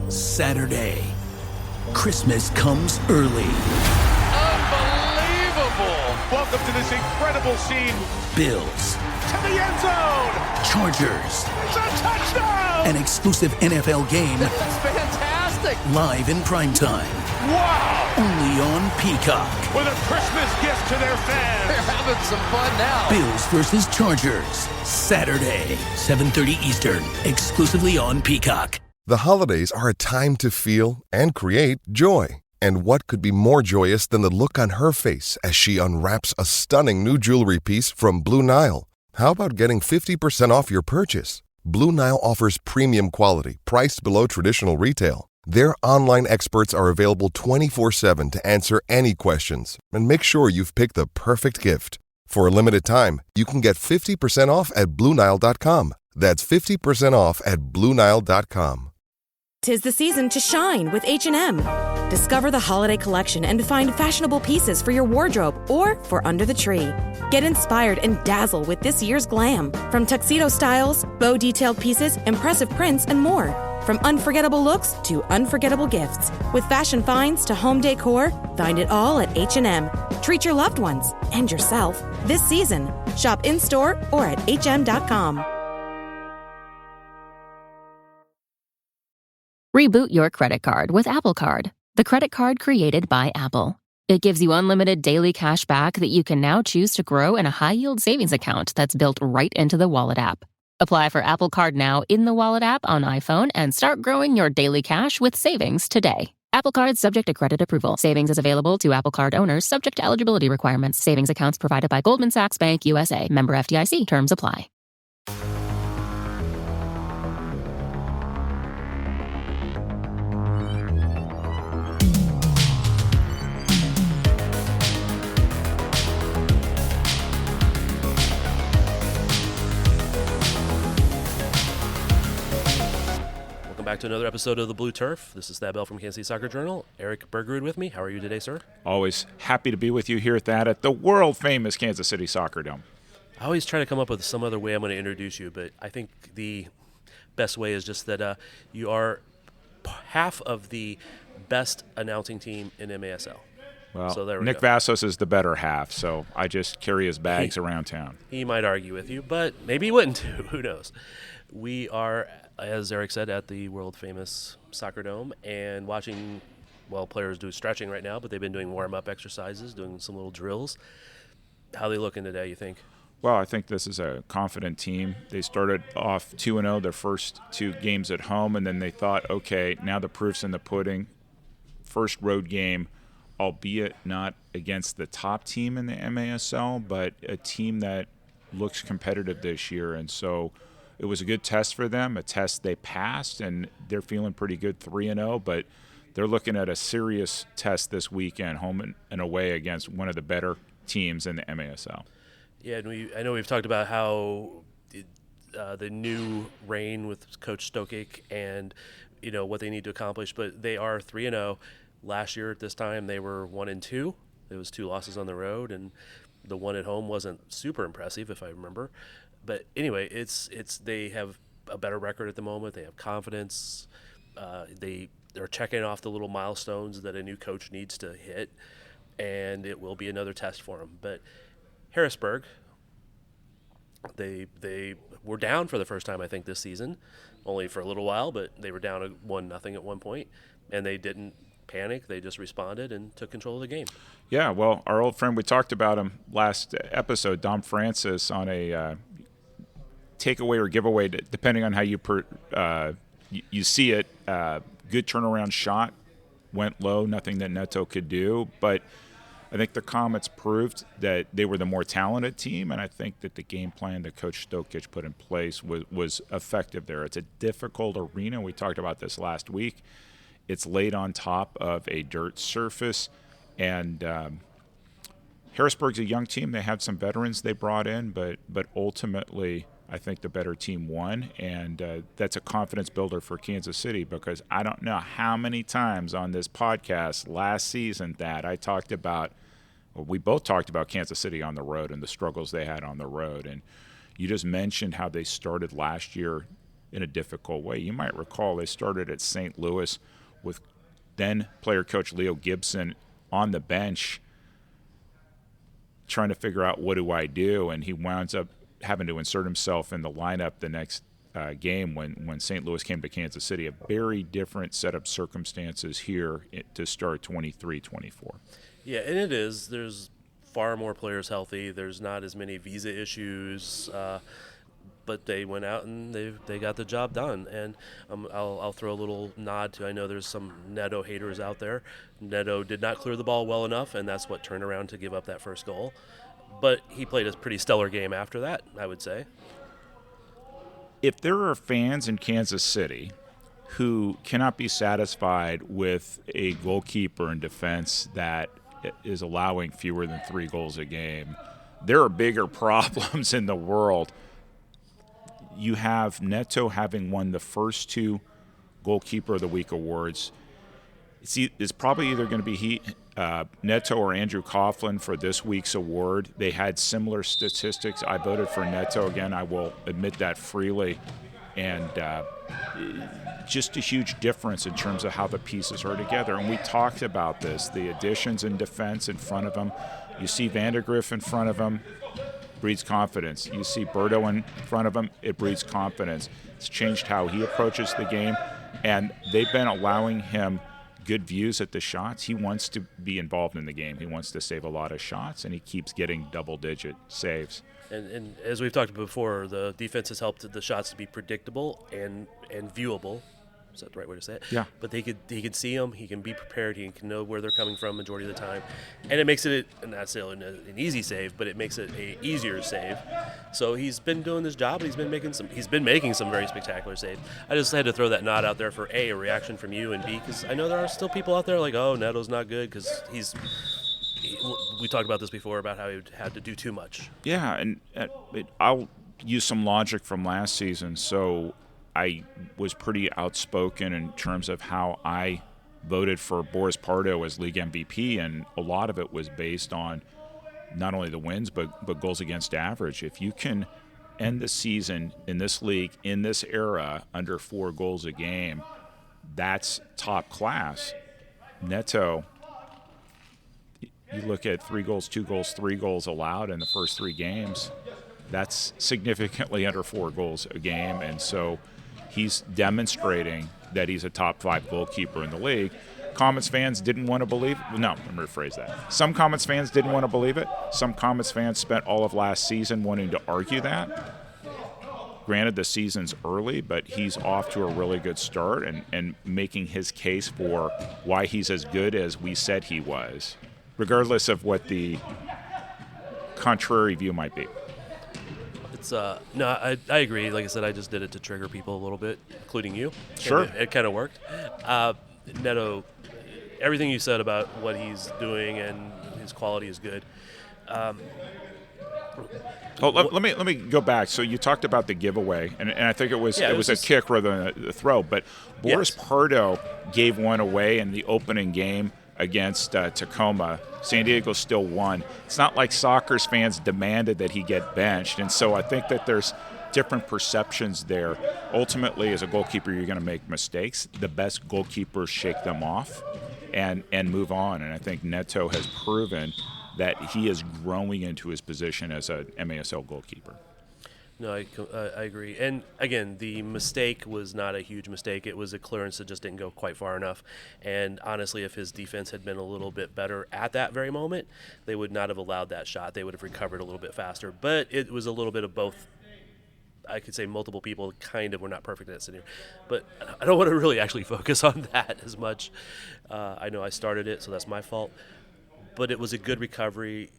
Saturday, Christmas comes early. Unbelievable! Welcome to this incredible scene. Bills. To the end zone! Chargers. It's a touchdown! An exclusive NFL game. That's fantastic! Live in primetime. Wow! Only on Peacock. With a Christmas gift to their fans. They're having some fun now. Bills versus Chargers. Saturday, 7:30 Eastern. Exclusively on Peacock. The holidays are a time to feel and create joy. And what could be more joyous than the look on her face as she unwraps a stunning new jewelry piece from Blue Nile? How about getting 50% off your purchase? Blue Nile offers premium quality, priced below traditional retail. Their online experts are available 24/7 to answer any questions and make sure you've picked the perfect gift. For a limited time, you can get 50% off at BlueNile.com. That's 50% off at BlueNile.com. 'Tis the season to shine with H&M. Discover the holiday collection and find fashionable pieces for your wardrobe or for under the tree. Get inspired and dazzle with this year's glam. From tuxedo styles, bow detailed pieces, impressive prints, and more. From unforgettable looks to unforgettable gifts. With fashion finds to home decor, find it all at H&M. Treat your loved ones and yourself this season. Shop in-store or at hm.com. Reboot your credit card with Apple Card, the credit card created by Apple. It gives you unlimited daily cash back that you can now choose to grow in a high-yield savings account that's built right into the Wallet app. Apply for Apple Card now in the Wallet app on iPhone and start growing your daily cash with savings today. Apple Card subject to credit approval. Savings is available to Apple Card owners subject to eligibility requirements. Savings accounts provided by Goldman Sachs Bank USA. Member FDIC. Terms apply. Back to another episode of The Blue Turf. This is Thad Bell from Kansas City Soccer Journal. Eric Bergerud with me. How are you today, sir? Always happy to be with you here at the world-famous Kansas City Soccer Dome. I always try to come up with some other way I'm going to introduce you, but I think the best way is just that you are half of the best announcing team in MASL. Well, so there we Nick go. Vassos is the better half, so I just carry his bags around town. He might argue with you, but maybe he wouldn't too. Who knows? We are, as Eric said, at the world-famous Soccer Dome and watching, well, players do stretching right now, but they've been doing warm-up exercises, doing some little drills. How are they looking today, you think? Well, I think this is a confident team. They started off 2-0 their first two games at home, and then they thought, okay, now the proof's in the pudding. First road game, albeit not against the top team in the MASL, but a team that looks competitive this year. And so it was a good test for them, a test they passed, and they're feeling pretty good 3-0, but they're looking at a serious test this weekend, home and away against one of the better teams in the MASL. Yeah, and I know we've talked about how the new reign with Coach Stokic and what they need to accomplish, but they are 3-0. Last year at this time they were 1-2. There was 2 losses on the road, and the one at home wasn't super impressive, if I remember. But anyway, it's they have a better record at the moment. They have confidence. They're checking off the little milestones that a new coach needs to hit, and it will be another test for them. But Harrisburg, they were down for the first time, I think, this season, only for a little while, but they were down 1-0 at one point, and they didn't panic. They just responded and took control of the game. Yeah, well, our old friend, we talked about him last episode, Dom Francis, on a takeaway or giveaway, depending on how you see it. Good turnaround shot, went low, nothing that Neto could do, but I think the Comets proved that they were the more talented team, and I think that the game plan that Coach Stokic put in place was effective there. It's a difficult arena. We talked about this last week. It's laid on top of a dirt surface, and Harrisburg's a young team. They had some veterans they brought in, but ultimately I think the better team won, and that's a confidence builder for Kansas City, because I don't know how many times on this podcast last season that I talked about, well, we both talked about Kansas City on the road and the struggles they had on the road, and you just mentioned how they started last year in a difficult way. You might recall they started at St. Louis with then player coach Leo Gibson on the bench trying to figure out what do I do, and he winds up having to insert himself in the lineup the next game when St. Louis came to Kansas City. A very different set of circumstances here to start 23-24. Yeah, and it is. There's far more players healthy. There's not as many visa issues, but they went out and they got the job done. And I'll throw a little nod to, I know there's some Neto haters out there. Neto did not clear the ball well enough, and that's what turned around to give up that first goal. But he played a pretty stellar game after that, I would say. If there are fans in Kansas City who cannot be satisfied with a goalkeeper in defense that is allowing fewer than 3 goals a game, there are bigger problems in the world. You have Neto having won the first 2 Goalkeeper of the Week awards. It's probably either going to be Neto or Andrew Coughlin for this week's award. They had similar statistics. I voted for Neto again. I will admit that freely. And just a huge difference in terms of how the pieces are together. And we talked about this, the additions in defense in front of him. You see Vandergriff in front of him, breeds confidence. You see Berto in front of him, it breeds confidence. It's changed how he approaches the game, and they've been allowing him good views at the shots. He wants to be involved in the game. He wants to save a lot of shots, and he keeps getting double-digit saves. And as we've talked about before, the defense has helped the shots to be predictable and viewable. Is that the right way to say it? Yeah. But he can see them. He can be prepared. He can know where they're coming from majority of the time, and it makes it not necessarily an easy save, but it makes it a easier save. So he's been doing this job, and he's been making some very spectacular saves. I just had to throw that nod out there for a reaction from you, and B, because I know there are still people out there like, oh, Neto's not good because we talked about this before about how he had to do too much. Yeah, and I'll use some logic from last season. So I was pretty outspoken in terms of how I voted for Boris Pardo as league MVP, and a lot of it was based on not only the wins but goals against average. If you can end the season in this league, in this era, under 4 goals a game, that's top class. Neto, you look at 3 goals, 2 goals, 3 goals allowed in the first 3 games, that's significantly under 4 goals a game, and so he's demonstrating that he's a top 5 goalkeeper in the league. Comets fans didn't want to believe it. No, let me rephrase that. Some Comets fans didn't want to believe it. Some Comets fans spent all of last season wanting to argue that. Granted, the season's early, but he's off to a really good start and making his case for why he's as good as we said he was, regardless of what the contrary view might be. No, I agree. Like I said, I just did it to trigger people a little bit, including you. Sure. It kind of worked. Neto, everything you said about what he's doing and his quality is good. Let me go back. So you talked about the giveaway, and I think it was a kick rather than a throw. But Boris Pardo gave one away in the opening game against Tacoma. San Diego still won. It's not like Sockers fans demanded that he get benched, and so I think that there's different perceptions there. Ultimately, as a goalkeeper, you're going to make mistakes. The best goalkeepers shake them off and move on, and I think Neto has proven that he is growing into his position as a MASL goalkeeper. No, I agree. And again, the mistake was not a huge mistake. It was a clearance that just didn't go quite far enough. And honestly, if his defense had been a little bit better at that very moment, they would not have allowed that shot. They would have recovered a little bit faster. But it was a little bit of both. I could say multiple people kind of were not perfect at that scenario. But I don't want to really actually focus on that as much. I know I started it, so that's my fault. But it was a good recovery.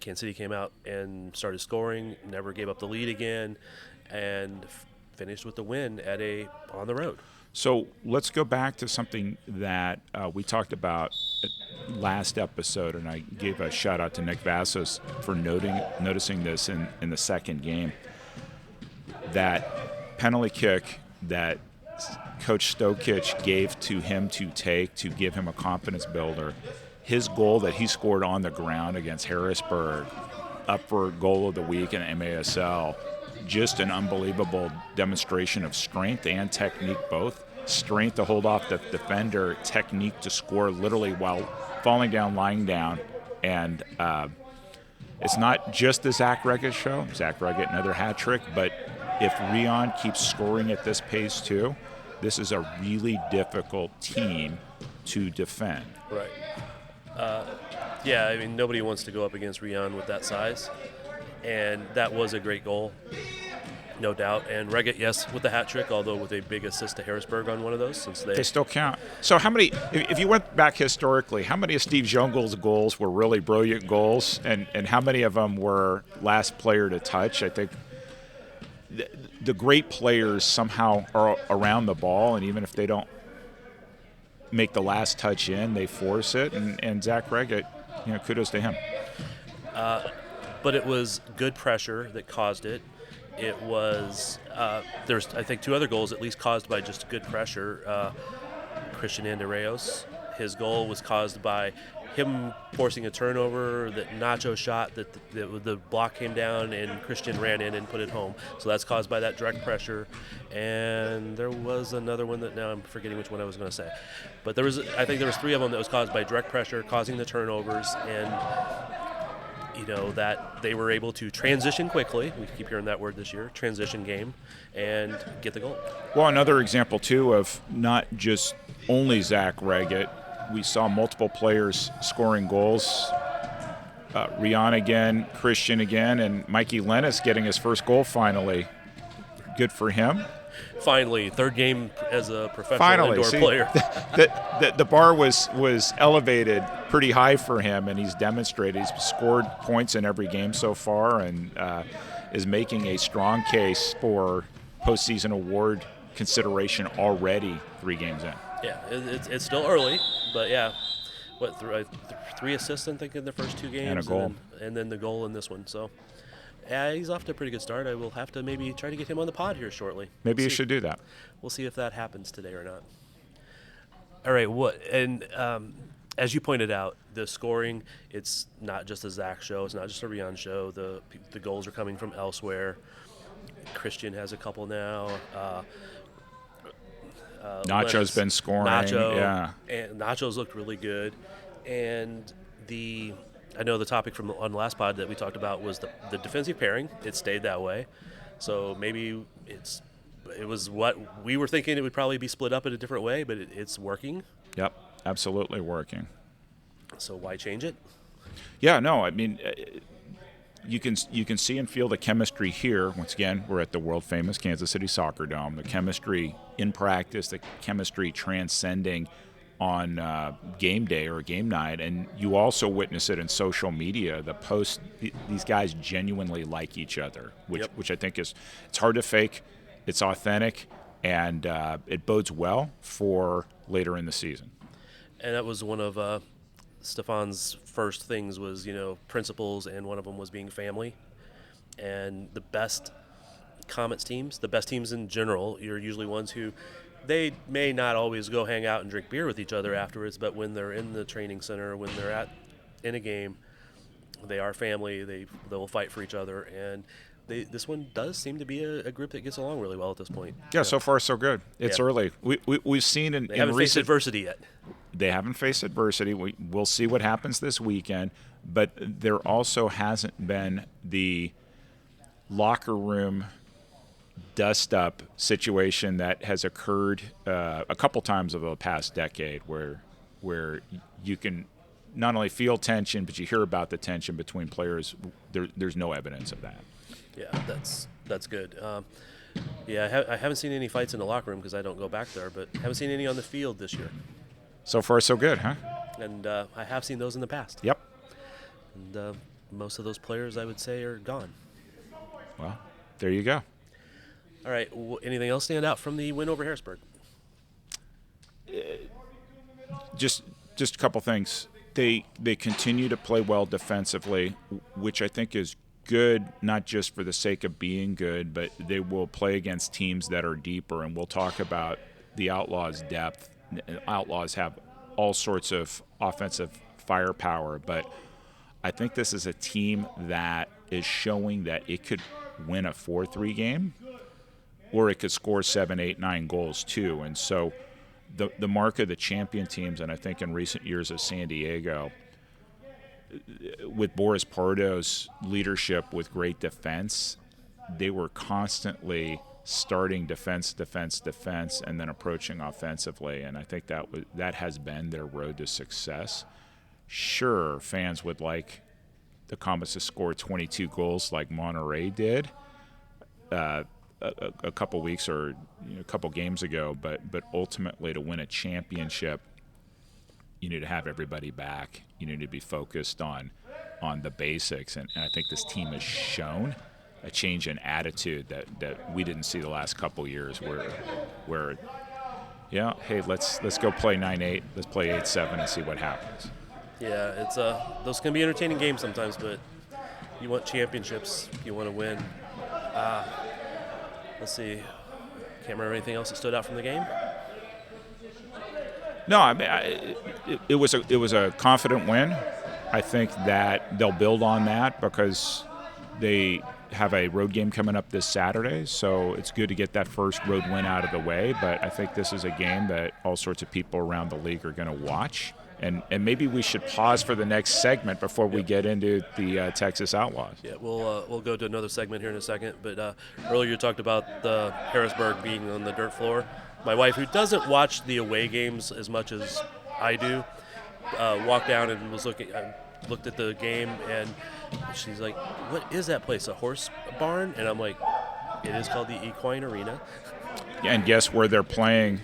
Kansas City came out and started scoring, never gave up the lead again, and finished with the win on the road. So let's go back to something that we talked about last episode, and I gave a shout-out to Nick Vassos for noticing this in the second game. That penalty kick that Coach Stokic gave to him to take to give him a confidence builder, his goal that he scored on the ground against Harrisburg, up for goal of the week in MASL, just an unbelievable demonstration of strength and technique both. Strength to hold off the defender, technique to score literally while falling down, lying down. And it's not just the Zach Reget show. Zach Reget, another hat trick. But if Rion keeps scoring at this pace too, this is a really difficult team to defend. Right. Yeah, I mean, nobody wants to go up against Rion with that size. And that was a great goal, no doubt. And Reget, yes, with the hat trick, although with a big assist to Harrisburg on one of those, since they still count. So how many, if you went back historically, how many of Steve Jungel's goals were really brilliant goals, and how many of them were last player to touch? I think the great players somehow are around the ball, and even if they don't make the last touch in, they force it. And Zach Reget, kudos to him. But it was good pressure that caused it. It was there's I think 2 other goals at least caused by just good pressure. Christian Andereos, his goal was caused by him forcing a turnover that Nacho shot, that the block came down and Christian ran in and put it home. So that's caused by that direct pressure. And there was another one that now I'm forgetting which one I was going to say. But I think there was 3 of them that was caused by direct pressure, causing the turnovers, and that they were able to transition quickly. We keep hearing that word this year, transition game, and get the goal. Well, another example, too, of not just only Zach Reget. We saw multiple players scoring goals. Rion again, Christian again, and Mikey Lenis getting his first goal finally. Good for him. Finally, 3rd game as a professional indoor player. The bar was elevated pretty high for him, and he's demonstrated. He's scored points in every game so far, and is making a strong case for postseason award consideration already 3 games in. Yeah, it's still early, but yeah, 3 assists I think in the first 2 games, and a goal, and then the goal in this one. So. Yeah, he's off to a pretty good start. I will have to maybe try to get him on the pod here shortly. Maybe you should do that. We'll see if that happens today or not. All right, as you pointed out, the scoring, it's not just a Zach show. It's not just a Rion show. The goals are coming from elsewhere. Christian has a couple now. Nacho's been scoring. And Nacho's looked really good. And I know the topic from on the last pod that we talked about was the defensive pairing. It stayed that way. So maybe it was what we were thinking it would probably be split up in a different way, but it's working. Yep, absolutely working. So why change it? Yeah, no, I mean, you can see and feel the chemistry here. Once again, we're at the world-famous Kansas City Soccer Dome. The chemistry in practice, the chemistry transcending on game day or game night, and you also witness it in social media. The posts, these guys genuinely like each other, which I think it's hard to fake. It's authentic, and it bodes well for later in the season. And that was one of Stefan's first things was, principles, and one of them was being family. And the best Comets teams, the best teams in general, you're usually ones who they may not always go hang out and drink beer with each other afterwards, but when they're in the training center, when they're in a game, they are family. They will fight for each other, and this one does seem to be a group that gets along really well at this point. Yeah, so far so good. It's early. We've seen in haven't faced adversity yet. They haven't faced adversity. We'll see what happens this weekend, but there also hasn't been the locker room dust-up situation that has occurred a couple times over the past decade where you can not only feel tension, but you hear about the tension between players. There's no evidence of that. Yeah, that's good. I haven't seen any fights in the locker room because I don't go back there, but haven't seen any on the field this year. So far, so good, huh? And I have seen those in the past. Yep. And most of those players, I would say, are gone. Well, there you go. All right. Anything else stand out from the win over Harrisburg? Just a couple things. They continue to play well defensively, which I think is good, not just for the sake of being good, but they will play against teams that are deeper, and we'll talk about the Outlaws' depth. Outlaws have all sorts of offensive firepower, but I think this is a team that is showing that it could win a 4-3 game, or it could score 7, 8, 9 goals too. And so the mark of the champion teams, and I think in recent years of San Diego, with Boris Pardo's leadership with great defense, they were constantly starting defense, and then approaching offensively. And I think that has been their road to success. Sure, fans would like the Comets to score 22 goals like Monterey did a couple weeks or a couple games ago, but ultimately to win a championship, you need to have everybody back. You need to be focused on the basics, and I think this team has shown a change in attitude that we didn't see the last couple years, where yeah, hey, let's go play 9-8, let's play 8-7 and see what happens. Yeah, it's those can be entertaining games sometimes, but you want championships, you want to win. Let's see, can't remember anything else that stood out from the game. No, I mean, it was a confident win. I think that they'll build on that because they have a road game coming up this Saturday, so it's good to get that first road win out of the way. But I think this is a game that all sorts of people around the league are going to watch. And maybe we should pause for the next segment before we get into the Texas Outlaws. Yeah, we'll go to another segment here in a second. But earlier you talked about the Harrisburg being on the dirt floor. My wife, who doesn't watch the away games as much as I do, walked down and was looked at the game, and she's like, "What is that place? A horse barn?" And I'm like, "It is called the Equine Arena." Yeah, and guess where they're playing?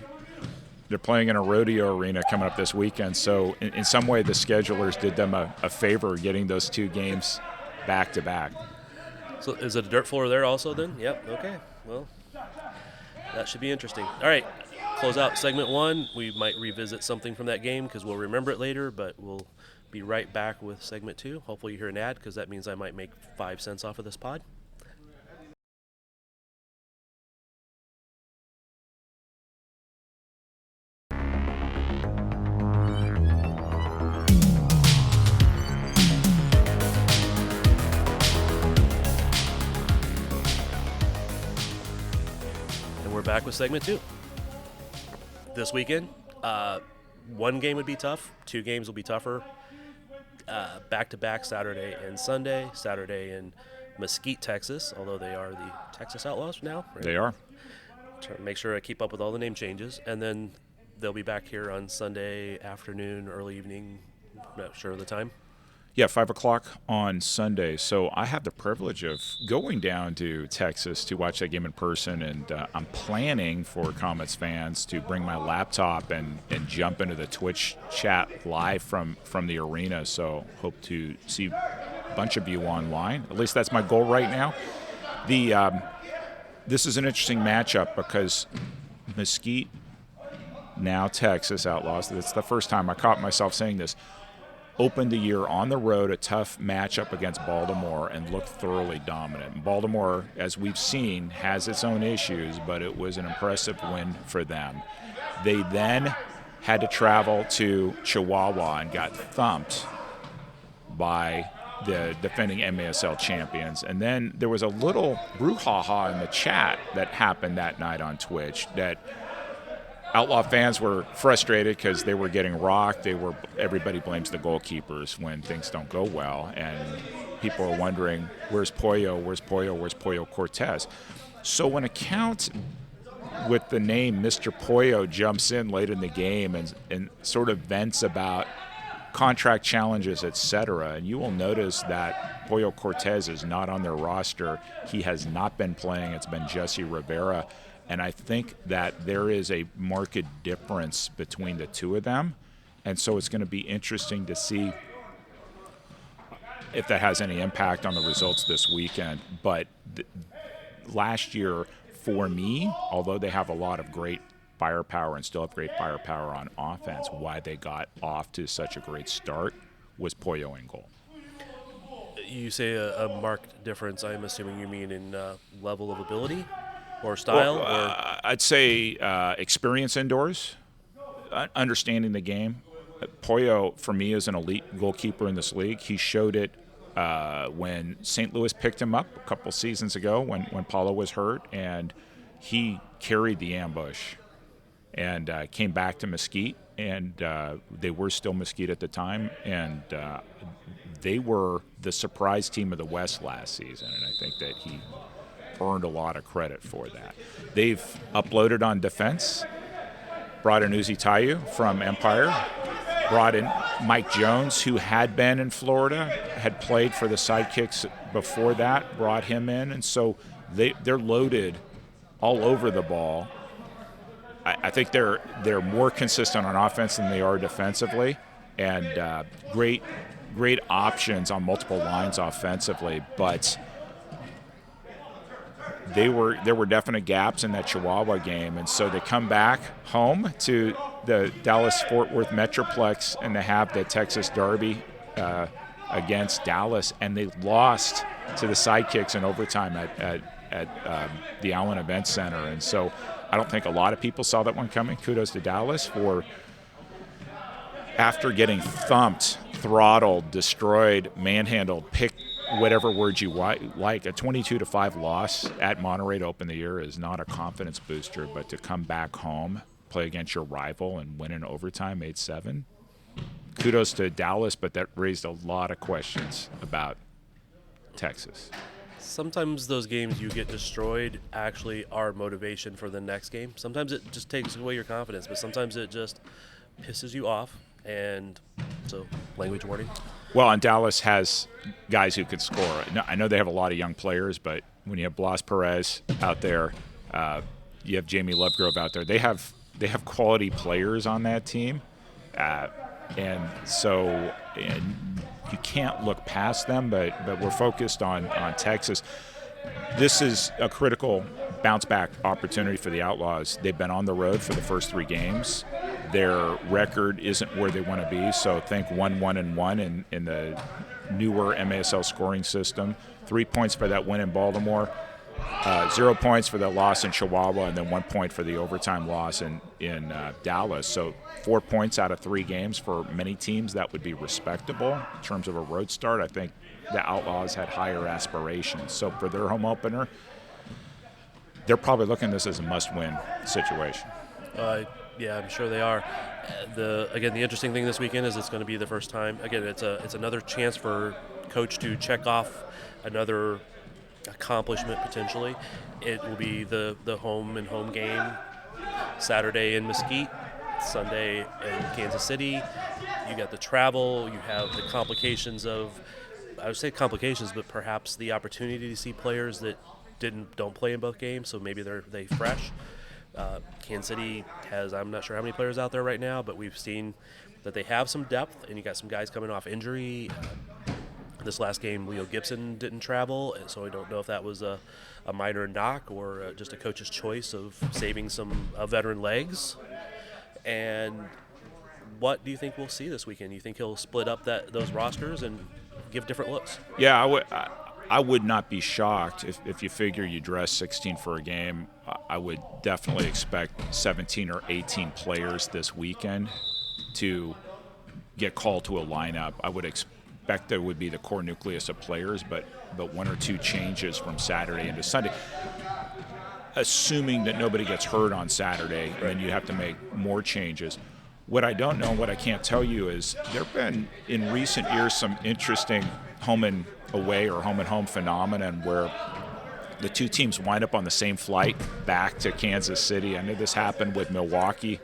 They're playing in a rodeo arena coming up this weekend. So in some way, the schedulers did them a favor getting those two games back to back. So is it a dirt floor there also then? Yep. Okay. Well, that should be interesting. All right. Close out segment 1. We might revisit something from that game because we'll remember it later, but we'll be right back with segment 2. Hopefully you hear an ad because that means I might make 5 cents off of this pod. We're back with segment 2. This weekend, 1 game would be tough. 2 games will be tougher. Back-to-back Saturday and Sunday. Saturday in Mesquite, Texas, although they are the Texas Outlaws now. Right? They are. Try to make sure I keep up with all the name changes. And then they'll be back here on Sunday afternoon, early evening. I'm not sure of the time. Yeah, 5 o'clock on Sunday. So I have the privilege of going down to Texas to watch that game in person, and I'm planning for Comets fans to bring my laptop and jump into the Twitch chat live from the arena. So hope to see a bunch of you online. At least that's my goal right now. This is an interesting matchup because Mesquite, now Texas Outlaws, it's the first time I caught myself saying this, opened the year on the road, a tough matchup against Baltimore, and looked thoroughly dominant. Baltimore, as we've seen, has its own issues, but it was an impressive win for them. They then had to travel to Chihuahua and got thumped by the defending MASL champions. And then there was a little brouhaha in the chat that happened that night on Twitch that Outlaw fans were frustrated because they were getting rocked. Everybody blames the goalkeepers when things don't go well, and people are wondering, where's Pollo Cortez? So when a count with the name Mr. Pollo jumps in late in the game and sort of vents about contract challenges, etc., and you will notice that Pollo Cortez is not on their roster. He has not been playing. It's been Jesse Rivera. And I think that there is a marked difference between the two of them. And so it's going to be interesting to see if that has any impact on the results this weekend. But last year, for me, although they have a lot of great firepower and still have great firepower on offense, why they got off to such a great start was Pollo in goal. You say a marked difference. I'm assuming you mean in level of ability? Or style? Well, I'd say experience indoors, understanding the game. Pollo, for me, is an elite goalkeeper in this league. He showed it when St. Louis picked him up a couple seasons ago when Paulo was hurt, and he carried the ambush and came back to Mesquite, and they were still Mesquite at the time, and they were the surprise team of the West last season, and I think that he earned a lot of credit for that. They've uploaded on defense, brought in Uzi Tayu from Empire, brought in Mike Jones, who had been in Florida, had played for the Sidekicks before that, brought him in, and so they're loaded all over the ball. I think they're more consistent on offense than they are defensively, and great options on multiple lines offensively, but there were definite gaps in that Chihuahua game, and so they come back home to the Dallas-Fort Worth Metroplex, and they have the Texas Derby against Dallas, and they lost to the Sidekicks in overtime at the Allen Event Center, and so I don't think a lot of people saw that one coming. Kudos to Dallas for, after getting thumped, throttled, destroyed, manhandled, picked whatever word you like, a 22-5 loss at Monterey to open the year is not a confidence booster, but to come back home, play against your rival, and win in overtime 8-7, kudos to Dallas, but that raised a lot of questions about Texas. Sometimes those games you get destroyed actually are motivation for the next game. Sometimes it just takes away your confidence, but sometimes it just pisses you off, and so language warning. Well, and Dallas has guys who could score. I know they have a lot of young players, but when you have Blas Perez out there, you have Jamie Lovegrove out there. They have quality players on that team, and so you can't look past them. But we're focused on Texas. This is a critical bounce-back opportunity for the Outlaws. They've been on the road for the first 3 games. Their record isn't where they want to be, so think 1-1-1 in the newer MASL scoring system. 3 points for that win in Baltimore, 0 points for the loss in Chihuahua, and then 1 point for the overtime loss in Dallas. So 4 points out of 3 games for many teams, that would be respectable. In terms of a road start, I think the Outlaws had higher aspirations. So for their home opener, they're probably looking at this as a must-win situation. Yeah, I'm sure they are. The interesting thing this weekend is it's going to be the first time. Again, it's another chance for coach to check off another accomplishment potentially. It will be the home game Saturday in Mesquite, Sunday in Kansas City. You got the travel. You have the complications of, I would say complications, but perhaps the opportunity to see players that don't play in both games, so maybe they fresh. Kansas City has, I'm not sure how many players out there right now, but we've seen that they have some depth, and you got some guys coming off injury. This last game, Leo Gibson didn't travel, so I don't know if that was a minor knock or just a coach's choice of saving some veteran legs. And what do you think we'll see this weekend? You think he'll split up those rosters and give different looks? Yeah, I would not be shocked if you figure you dress 16 for a game. I would definitely expect 17 or 18 players this weekend to get called to a lineup. I would expect there would be the core nucleus of players, but 1 or 2 changes from Saturday into Sunday, assuming that nobody gets hurt on Saturday, and then you have to make more changes. What I don't know, what I can't tell you is there have been in recent years some interesting home and away or home and home phenomenon where the 2 teams wind up on the same flight back to Kansas City. I know this happened with Milwaukee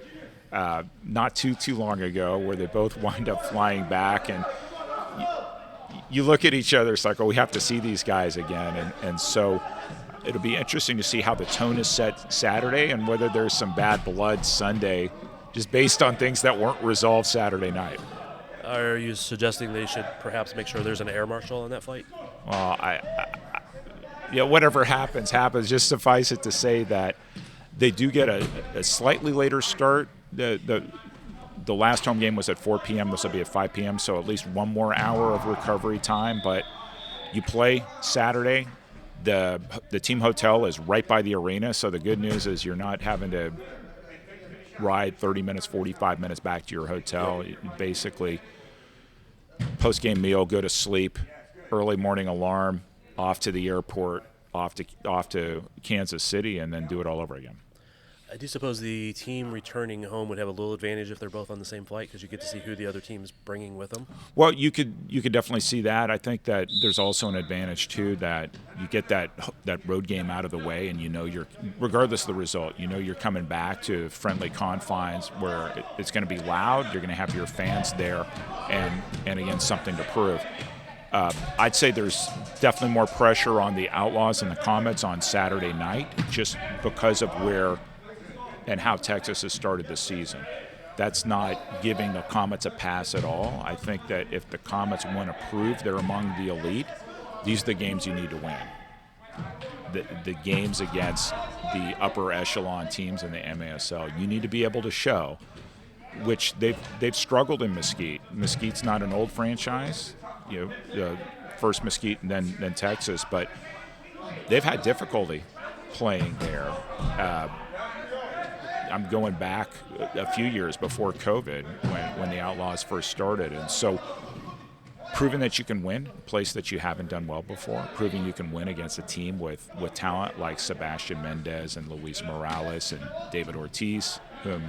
not too long ago, where they both wind up flying back, and you look at each other, it's like, oh, we have to see these guys again. And so it'll be interesting to see how the tone is set Saturday and whether there's some bad blood Sunday, just based on things that weren't resolved Saturday night. Are you suggesting they should perhaps make sure there's an air marshal on that flight? Well, whatever happens. Just suffice it to say that they do get a slightly later start. The last home game was at 4 p.m. This will be at 5 p.m., so at least 1 more hour of recovery time. But you play Saturday. The team hotel is right by the arena, so the good news is you're not having to ride 30 minutes, 45 minutes back to your hotel. Basically, post-game meal, go to sleep, early morning alarm, off to the airport, off to Kansas City, and then do it all over again. I do suppose the team returning home would have a little advantage if they're both on the same flight because you get to see who the other team's bringing with them. Well, you could definitely see that. I think that there's also an advantage too that you get that road game out of the way, and you're regardless of the result, you're coming back to friendly confines where it's going to be loud. You're going to have your fans there, and again something to prove. I'd say there's definitely more pressure on the Outlaws and the Comets on Saturday night just because of where and how Texas has started the season. That's not giving the Comets a pass at all. I think that if the Comets want to prove they're among the elite, these are the games you need to win. The games against the upper echelon teams in the MASL, you need to be able to show, which they've struggled in Mesquite. Mesquite's not an old franchise, first Mesquite and then Texas, but they've had difficulty playing there. I'm going back a few years before COVID when the Outlaws first started. And so proving that you can win a place that you haven't done well before, proving you can win against a team with talent like Sebastian Mendez and Luis Morales and David Ortiz, whom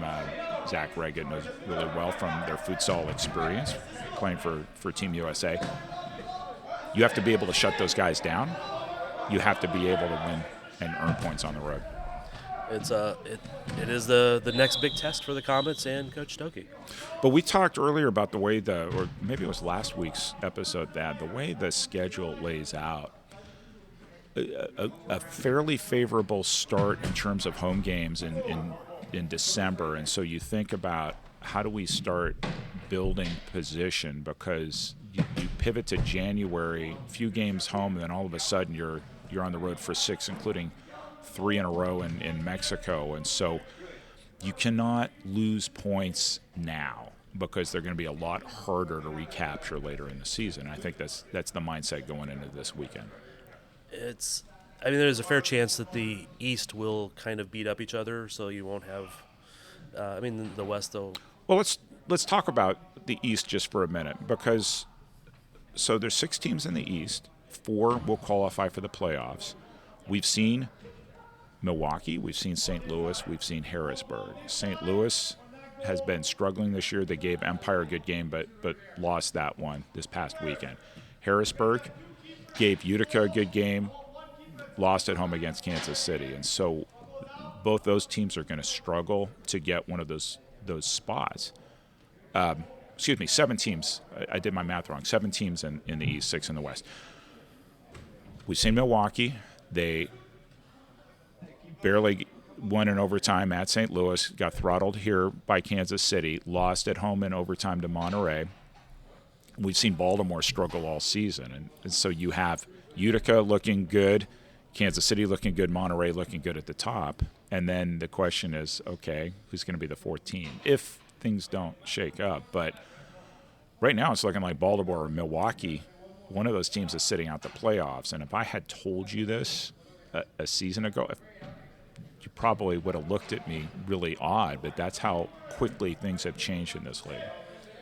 Zach Reget knows really well from their futsal experience playing for Team USA. You have to be able to shut those guys down. You have to be able to win and earn points on the road. It is the next big test for the Comets and Coach Stokic. But we talked earlier about the way or maybe it was last week's episode, that the way the schedule lays out, a fairly favorable start in terms of home games in December. And so you think about how do we start building position, because you pivot to January, few games home, and then all of a sudden you're on the road for 6, including 3 in a row in Mexico. And so you cannot lose points now because they're going to be a lot harder to recapture later in the season. I think that's the mindset going into this weekend. There's a fair chance that the East will kind of beat up each other, so you won't have the West, though. Well, let's talk about the East just for a minute, because so there's 6 teams in the East. 4 will qualify for the playoffs. We've seen Milwaukee, we've seen St. Louis, we've seen Harrisburg. St. Louis has been struggling this year. They gave Empire a good game, but lost that one this past weekend. Harrisburg gave Utica a good game, lost at home against Kansas City. And so both those teams are going to struggle to get one of those spots. 7 teams. I did my math wrong. 7 teams in the East, 6 in the West. We've seen Milwaukee. They barely won in overtime at St. Louis, got throttled here by Kansas City, lost at home in overtime to Monterey. We've seen Baltimore struggle all season. And so you have Utica looking good, Kansas City looking good, Monterey looking good at the top. And then the question is, okay, who's going to be the 4th team if things don't shake up? But right now it's looking like Baltimore or Milwaukee. One of those teams is sitting out the playoffs. And if I had told you this a season ago, you probably would have looked at me really odd, but that's how quickly things have changed in this league.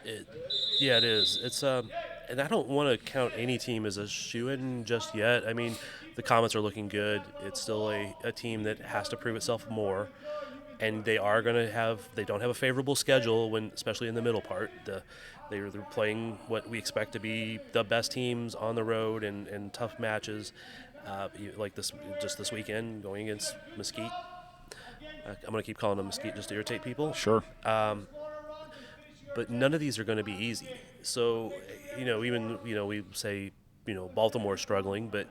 It is. It's and I don't want to count any team as a shoo-in just yet. I mean, the Comets are looking good. It's still a team that has to prove itself more, and they don't have a favorable schedule especially in the middle part. They're playing what we expect to be the best teams on the road and tough matches, like this weekend going against Mesquite. I'm going to keep calling them Mesquite just to irritate people. Sure. But none of these are going to be easy. So, we say, Baltimore's struggling, but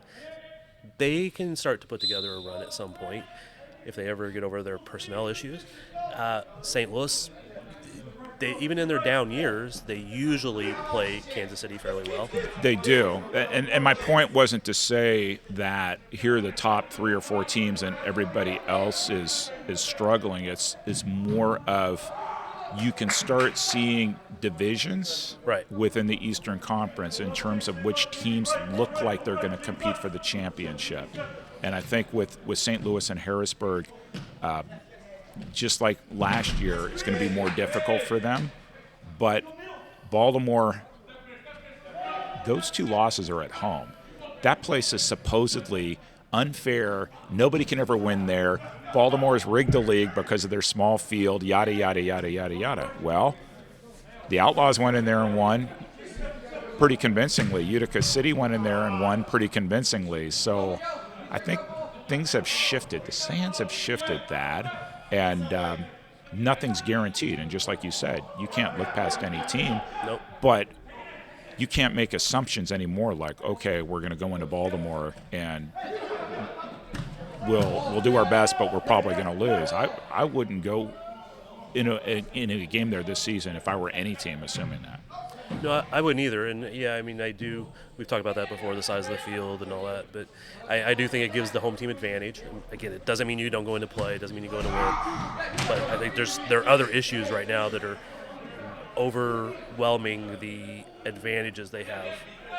they can start to put together a run at some point if they ever get over their personnel issues. St. Louis, even in their down years, they usually play Kansas City fairly well. They do. And my point wasn't to say that here are the top 3 or 4 teams and everybody else is struggling. It's more of you can start seeing divisions within the Eastern Conference in terms of which teams look like they're going to compete for the championship. And I think with St. Louis and Harrisburg, just like last year, it's going to be more difficult for them. But Baltimore those 2 losses are at home. That place is supposedly unfair. Nobody can ever win there. Baltimore's rigged the league because of their small field, yada, yada, yada, yada, yada. Well, the Outlaws went in there and won pretty convincingly. Utica City went in there and won pretty convincingly. So I think things have shifted. The sands have shifted that, and nothing's guaranteed. And just like you said, you can't look past any team. Nope. But you can't make assumptions anymore like, okay, we're going to go into Baltimore and we'll do our best, but we're probably going to lose. I wouldn't go in a game there this season if I were any team assuming that. No, I wouldn't either. And, yeah, I mean, we've talked about that before, the size of the field and all that. But I do think it gives the home team advantage. And again, it doesn't mean you don't go into play. It doesn't mean you go into win. But I think there are other issues right now that are overwhelming the advantages they have.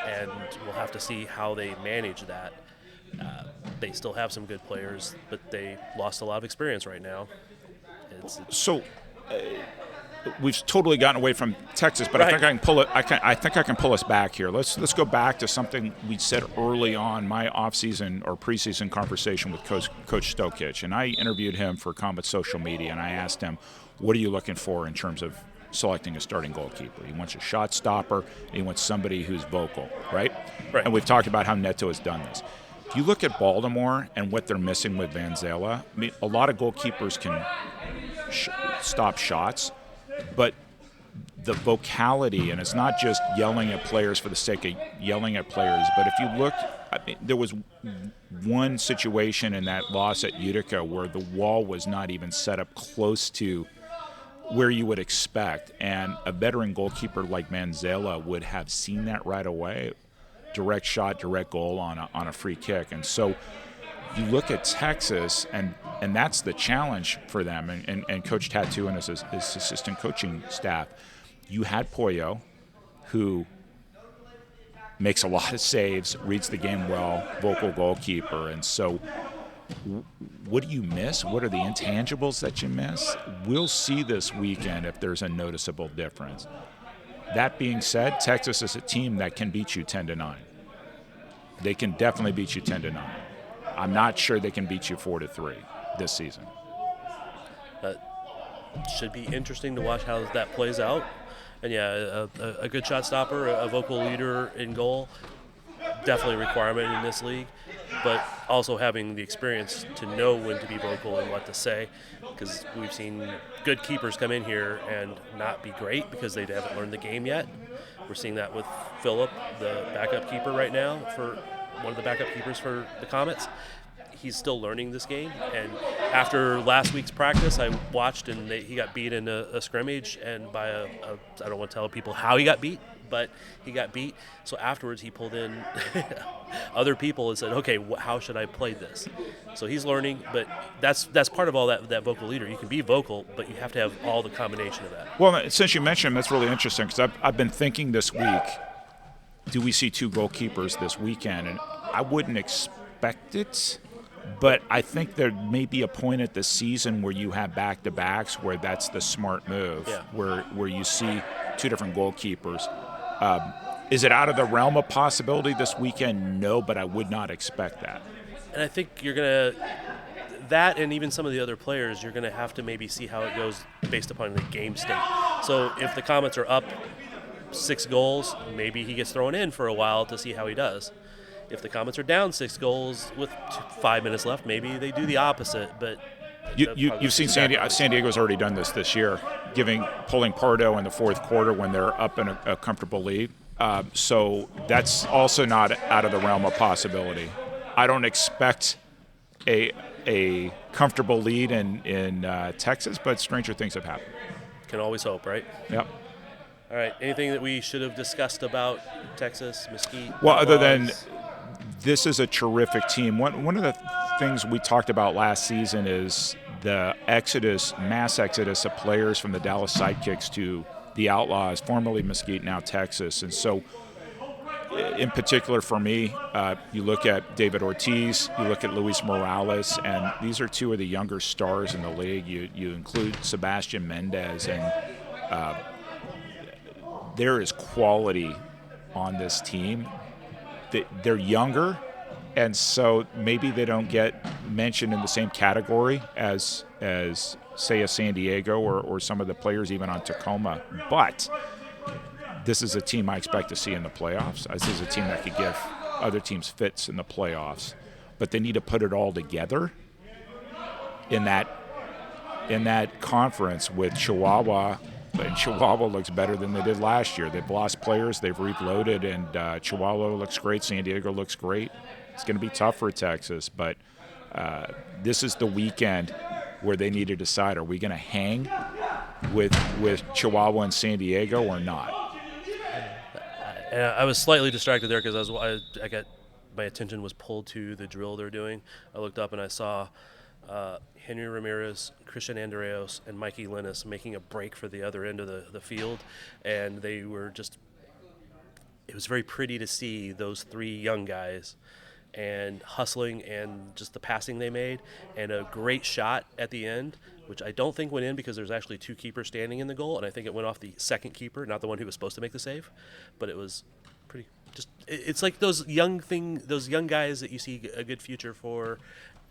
And we'll have to see how they manage that. They still have some good players, but they lost a lot of experience right now. We've totally gotten away from Texas, but right. I think I can pull it. I think I can pull us back here. Let's go back to something we said early on, my off-season or preseason conversation with Coach Stokic, and I interviewed him for Comets social media, and I asked him, "What are you looking for in terms of selecting a starting goalkeeper?" He wants a shot stopper, and he wants somebody who's vocal, right? And we've talked about how Neto has done this. If you look at Baltimore and what they're missing with Van Zela, I mean, a lot of goalkeepers can stop shots, but the vocality, and it's not just yelling at players for the sake of yelling at players, but if you look, I mean, there was one situation in that loss at Utica where the wall was not even set up close to where you would expect, and a veteran goalkeeper like Manzella would have seen that right away. Direct shot, direct goal on a free kick. And so you look at Texas, and that's the challenge for them, and Coach Tattoo and his assistant coaching staff. You had Pollo, who makes a lot of saves, reads the game well, vocal goalkeeper. And so what do you miss? What are the intangibles that you miss? We'll see this weekend if there's a noticeable difference. That being said, Texas is a team that can beat you 10-9. They can definitely beat you 10-9. I'm not sure they can beat you 4-3 this season. Should be interesting to watch how that plays out. And yeah, a good shot stopper, a vocal leader in goal, definitely a requirement in this league. But also having the experience to know when to be vocal and what to say, because we've seen good keepers come in here and not be great because they haven't learned the game yet. We're seeing that with Phillip, the backup keeper right now, for one of the backup keepers for the Comets. He's still learning this game, and after last week's practice, I watched, and he got beat in a scrimmage, and by I don't want to tell people how he got beat, but he got beat. So afterwards, he pulled in other people and said, "Okay, how should I play this?" So he's learning, but that's part of all that vocal leader. You can be vocal, but you have to have all the combination of that. Well, since you mentioned him, that's really interesting, because I've been thinking this week, do we see 2 goalkeepers this weekend? And I wouldn't expect it. But I think there may be a point at the season where you have back-to-backs where that's the smart move, where you see 2 different goalkeepers. Is it out of the realm of possibility this weekend? No, but I would not expect that. And I think you're going to – that and even some of the other players, you're going to have to maybe see how it goes based upon the game state. So if the Comets are up 6 goals, maybe he gets thrown in for a while to see how he does. If the Comets are down 6 goals with 5 minutes left, maybe they do the opposite. But you've seen San Diego's already done this year, pulling Pardo in the fourth quarter when they're up in a comfortable lead. So that's also not out of the realm of possibility. I don't expect a comfortable lead in Texas, but stranger things have happened. Can always hope, right? Yep. All right. Anything that we should have discussed about Texas, Mesquite? Well, other than this is a terrific team. One of the things we talked about last season is the mass exodus of players from the Dallas Sidekicks to the Outlaws, formerly Mesquite, now Texas. And so, in particular for me, you look at David Ortiz, you look at Luis Morales, and these are 2 of the younger stars in the league. You include Sebastian Mendez, and there is quality on this team. They're younger, and so maybe they don't get mentioned in the same category as say a San Diego or some of the players even on Tacoma. But this is a team I expect to see in the playoffs. This is a team that could give other teams fits in the playoffs, but they need to put it all together in that conference with Chihuahua. And Chihuahua looks better than they did last year. They've lost players, they've reloaded, and Chihuahua looks great. San Diego looks great. It's going to be tough for Texas, but this is the weekend where they need to decide: are we going to hang with Chihuahua and San Diego or not? And I was slightly distracted there because I got my attention was pulled to the drill they're doing. I looked up and I saw Henry Ramirez, Christian Andreos, and Mikey Lenis making a break for the other end of the field, and they were just – it was very pretty to see those three young guys and hustling and just the passing they made, and a great shot at the end, which I don't think went in because there's actually two keepers standing in the goal, and I think it went off the second keeper, not the one who was supposed to make the save, but it was pretty – just it's like those young guys that you see a good future for.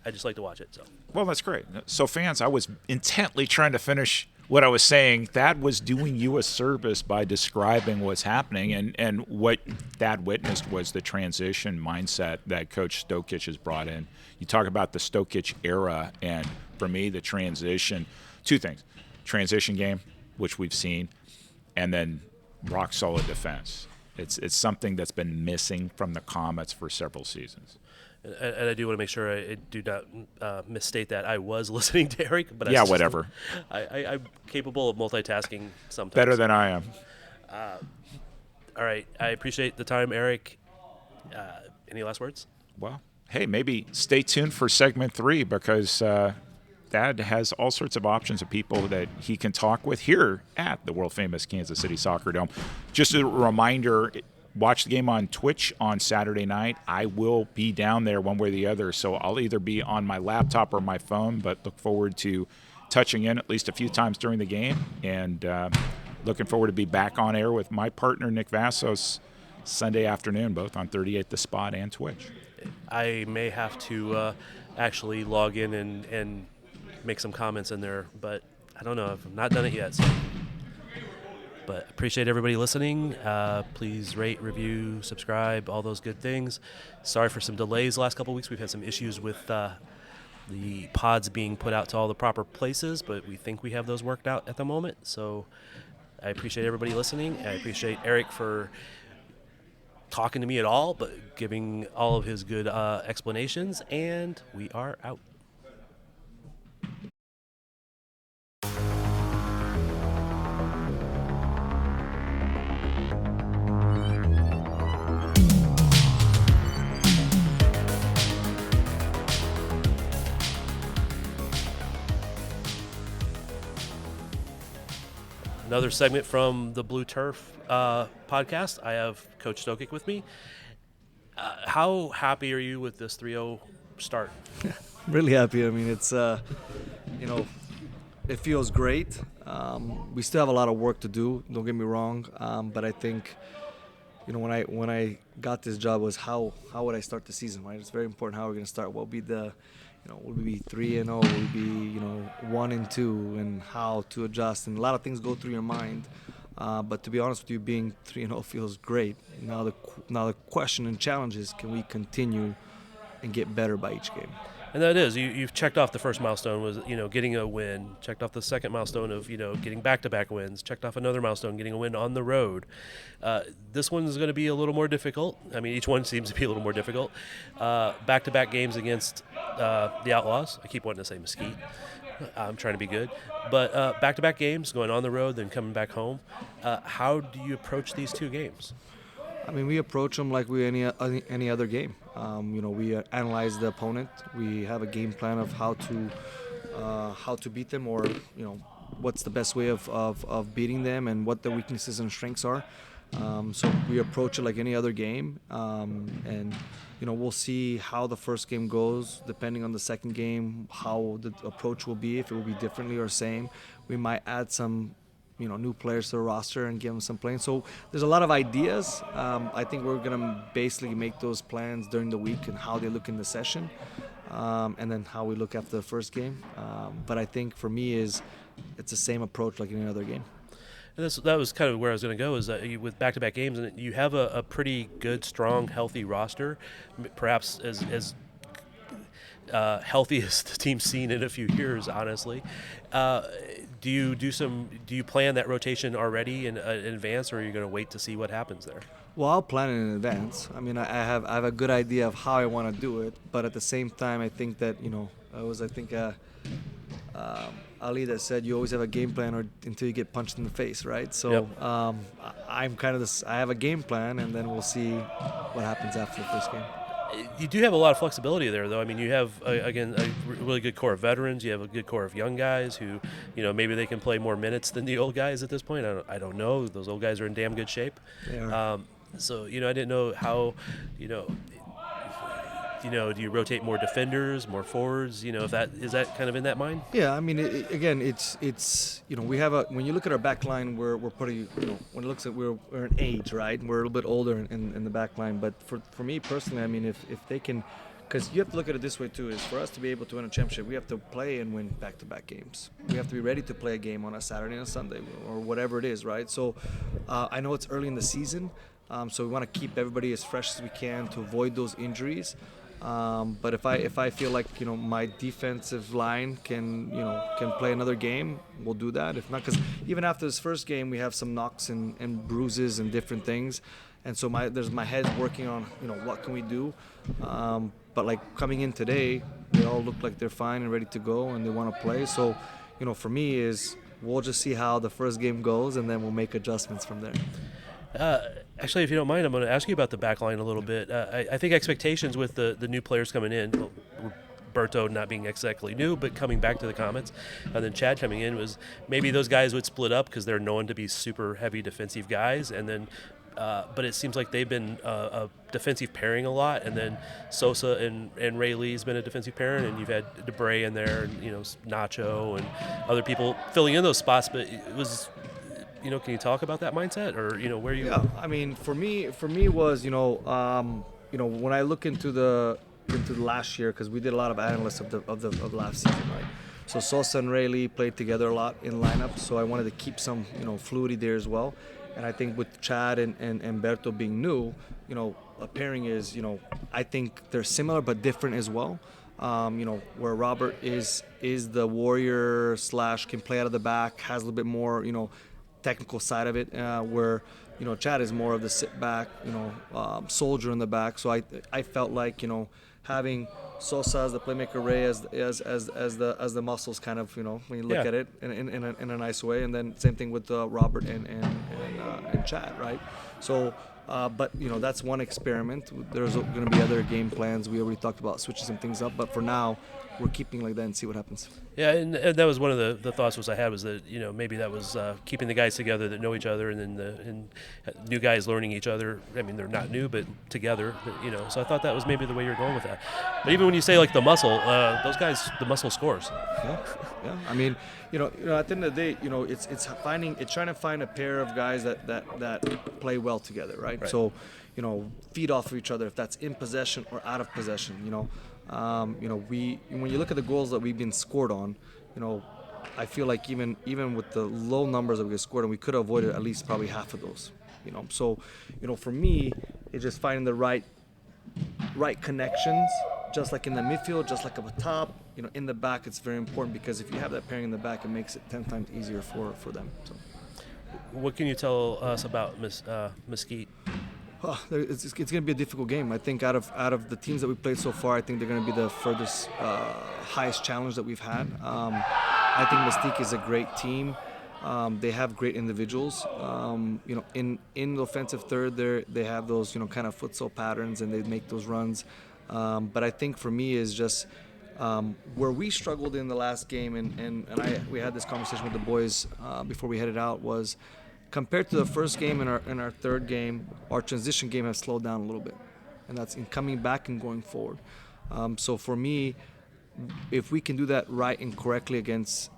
I just like to watch it. So. Well, that's great. So, fans, I was intently trying to finish what I was saying. Thad was doing you a service by describing what's happening, and what Thad witnessed was the transition mindset that Coach Stokic has brought in. You talk about the Stokic era, and for me, the transition, two things. Transition game, which we've seen, and then rock-solid defense. It's something that's been missing from the Comets for several seasons. And I do want to make sure I do not misstate that I was listening to Eric. But whatever. I'm capable of multitasking sometimes. Better than I am. All right. I appreciate the time, Eric. Any last words? Well, hey, maybe stay tuned for segment 3 because Thad has all sorts of options of people that he can talk with here at the world-famous Kansas City Soccer Dome. Just a reminder, watch the game on Twitch on Saturday night. I will be down there one way or the other, so I'll either be on my laptop or my phone, but look forward to touching in at least a few times during the game, and looking forward to be back on air with my partner, Nick Vassos, Sunday afternoon, both on 38 The Spot and Twitch. I may have to actually log in and make some comments in there, but I don't know. I've not done it yet, so. But appreciate everybody listening. Please rate, review, subscribe, all those good things. Sorry for some delays the last couple of weeks. We've had some issues with the pods being put out to all the proper places, but we think we have those worked out at the moment. So I appreciate everybody listening. I appreciate Eric for talking to me at all, but giving all of his good explanations. And we are out. Another segment from the Blue Turf podcast. I have Coach Stokic with me. How happy are you with this 3-0 start? Really happy. I mean, it's, it feels great. We still have a lot of work to do, don't get me wrong. But I think, when I got this job was how would I start the season, right? It's very important how we're going to start. What would be the will we be 3-0? Will we be 1-2? And how to adjust? And a lot of things go through your mind. But to be honest with you, being 3-0 feels great. Now the question and challenge is, can we continue and get better by each game? And that is, you've checked off the first milestone was, getting a win. Checked off the second milestone of, getting back-to-back wins. Checked off another milestone, getting a win on the road. This one's going to be a little more difficult. I mean, each one seems to be a little more difficult. Back-to-back games against the Outlaws. I keep wanting to say Mesquite. I'm trying to be good. But back-to-back games, going on the road, then coming back home. How do you approach these two games? I mean, we approach them like we any other game. We analyze the opponent. We have a game plan of how to beat them, or what's the best way of beating them, and what their weaknesses and strengths are. So we approach it like any other game, and we'll see how the first game goes. Depending on the second game, how the approach will be. If it will be differently or same, we might add some new players to the roster and give them some playing. So there's a lot of ideas. I think we're gonna basically make those plans during the week and how they look in the session, and then how we look after the first game. But I think for me it's the same approach like in any other game. And that was kind of where I was going to go, is that with back-to-back games, and you have a pretty good, strong, healthy roster, perhaps as healthy as the team's seen in a few years, honestly. Do you plan that rotation already in advance, or are you going to wait to see what happens there? Well, I'll plan it in advance. I mean, I have a good idea of how I want to do it, but at the same time, I think that Ali that said you always have a game plan until you get punched in the face, right? So Yep. I'm kind of this. I have a game plan, and then we'll see what happens after the first game. You do have a lot of flexibility there, though. I mean, you have, again, a really good core of veterans. You have a good core of young guys who, maybe they can play more minutes than the old guys at this point. I don't know. Those old guys are in damn good shape. They are. So, I didn't know how, do you rotate more defenders, more forwards? Is that kind of in that mind? Yeah, I mean, it's we have when you look at our back line, we're pretty, when it looks at we're an age, right? We're a little bit older in the back line, but for me personally, I mean, if they can, because you have to look at it this way too, is for us to be able to win a championship, we have to play and win back-to-back games. We have to be ready to play a game on a Saturday and a Sunday or whatever it is, right? So I know it's early in the season, so we want to keep everybody as fresh as we can to avoid those injuries. But if I feel like my defensive line can play another game, we'll do that. If not, because even after this first game, we have some knocks and bruises and different things, and so my head's working on what can we do. But like coming in today, they all look like they're fine and ready to go and they want to play. So for me is we'll just see how the first game goes and then we'll make adjustments from there. Actually, if you don't mind, I'm going to ask you about the back line a little bit. I think expectations with the new players coming in, Roberto not being exactly new, but coming back to the Comets, and then Chad coming in, was maybe those guys would split up because they're known to be super heavy defensive guys, and then but it seems like they've been a defensive pairing a lot, and then Sosa and Ray Lee's been a defensive pairing, and you've had DeBray in there, and Nacho and other people filling in those spots, but it was. Can you talk about that mindset, or where you? Yeah, I mean, for me was when I look into the last year, because we did a lot of analysts of last season, right? So Sosa and Ray Lee played together a lot in lineup, so I wanted to keep some fluidity there as well. And I think with Chad and Berto being new, a pairing is I think they're similar but different as well. Where Robert is the warrior / can play out of the back, has a little bit more technical side of it, where Chad is more of the sit back, soldier in the back. So I felt like having Sosa as the playmaker, Ray as the muscles, kind of when you look at it in a nice way, and then same thing with Robert and Chad, right? So. But that's one experiment. There's going to be other game plans. We already talked about switching some things up, but for now, we're keeping like that and see what happens. Yeah, and that was one of the thoughts I had, was that maybe that was keeping the guys together that know each other, and then new guys learning each other. I mean, they're not new, but together. So I thought that was maybe the way you're going with that. But even when you say like the muscle, those guys, the muscle scores. Yeah. I mean, at the end of the day, it's trying to find a pair of guys that play well together, right? So, feed off of each other, if that's in possession or out of possession. When you look at the goals that we've been scored on, I feel like even with the low numbers that we scored on, we could have avoided at least probably half of those. So, for me, it's just finding the right connections, just like in the midfield, just like up top. In the back, it's very important, because if you have that pairing in the back, it makes it 10 times easier for them. So. What can you tell us about Mesquite? It's going to be a difficult game. I think out of the teams that we played so far, I think they're going to be the furthest, highest challenge that we've had. I think Mystique is a great team. They have great individuals. In the offensive third, they have those kind of futsal patterns, and they make those runs. But I think for me is just where we struggled in the last game, and we had this conversation with the boys before we headed out, was compared to the first game and our third game, our transition game has slowed down a little bit, and that's in coming back and going forward. So for me, if we can do that right and correctly against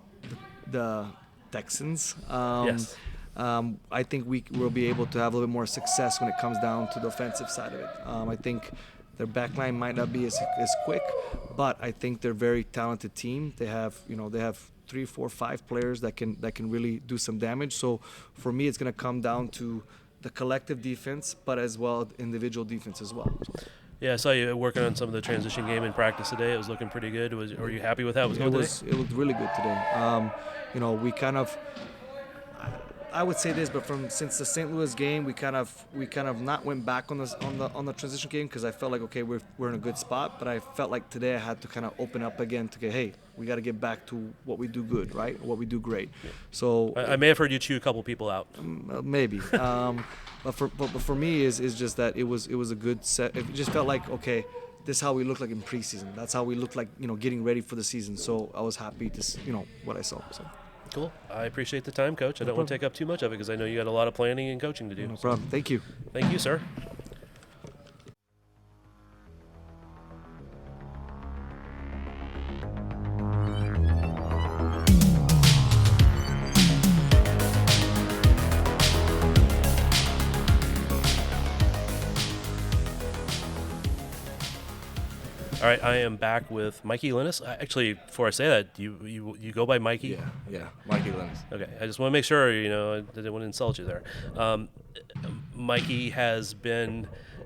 the Texans. Yes. I think we will be able to have a little bit more success when it comes down to the offensive side of it. I think their backline might not be as quick, but I think they're a very talented team. They have 3, 4, 5 players that can really do some damage. So for me, it's going to come down to the collective defense, but as well individual defense as well. Yeah, I saw you working on some of the transition game in practice today. It was looking pretty good. Were you happy with how it was going today? It looked really good today. We kind of, I would say this, but since the St. Louis game, we kind of not went back on the transition game because I felt like, okay, we're in a good spot. But I felt like today I had to kind of open up again to get, hey, we got to get back to what we do good, right? What we do great. Yeah. So I may have heard you chew a couple people out. Maybe. But for me is just that it was a good set. It just felt like, okay, this is how we look like in preseason. That's how we look like, getting ready for the season. So I was happy to what I saw. So. Cool. I appreciate the time, Coach. I don't want to take up too much of it because I know you got a lot of planning and coaching to do. No problem. Thank you. Thank you, sir. All right, I am back with Mikey Lenis. Actually, before I say that, you go by Mikey? Yeah, Mikey Lenis. Okay, I just want to make sure, I didn't want to insult you there. Mikey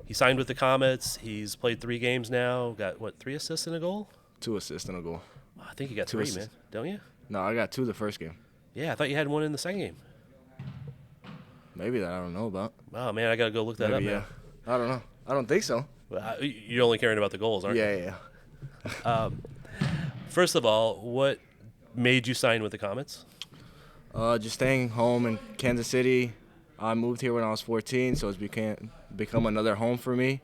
he signed with the Comets. He's played 3 games now. Got, 3 assists and a goal? 2 assists and a goal. I think you got 3, man. Don't you? No, I got 2 the first game. Yeah, I thought you had 1 in the second game. Maybe that I don't know about. Oh, man, I got to go look that up now. I don't know. I don't think so. You're only caring about the goals, aren't you? Yeah. First of all, what made you sign with the Comets? Just staying home in Kansas City. I moved here when I was 14, so it's become another home for me.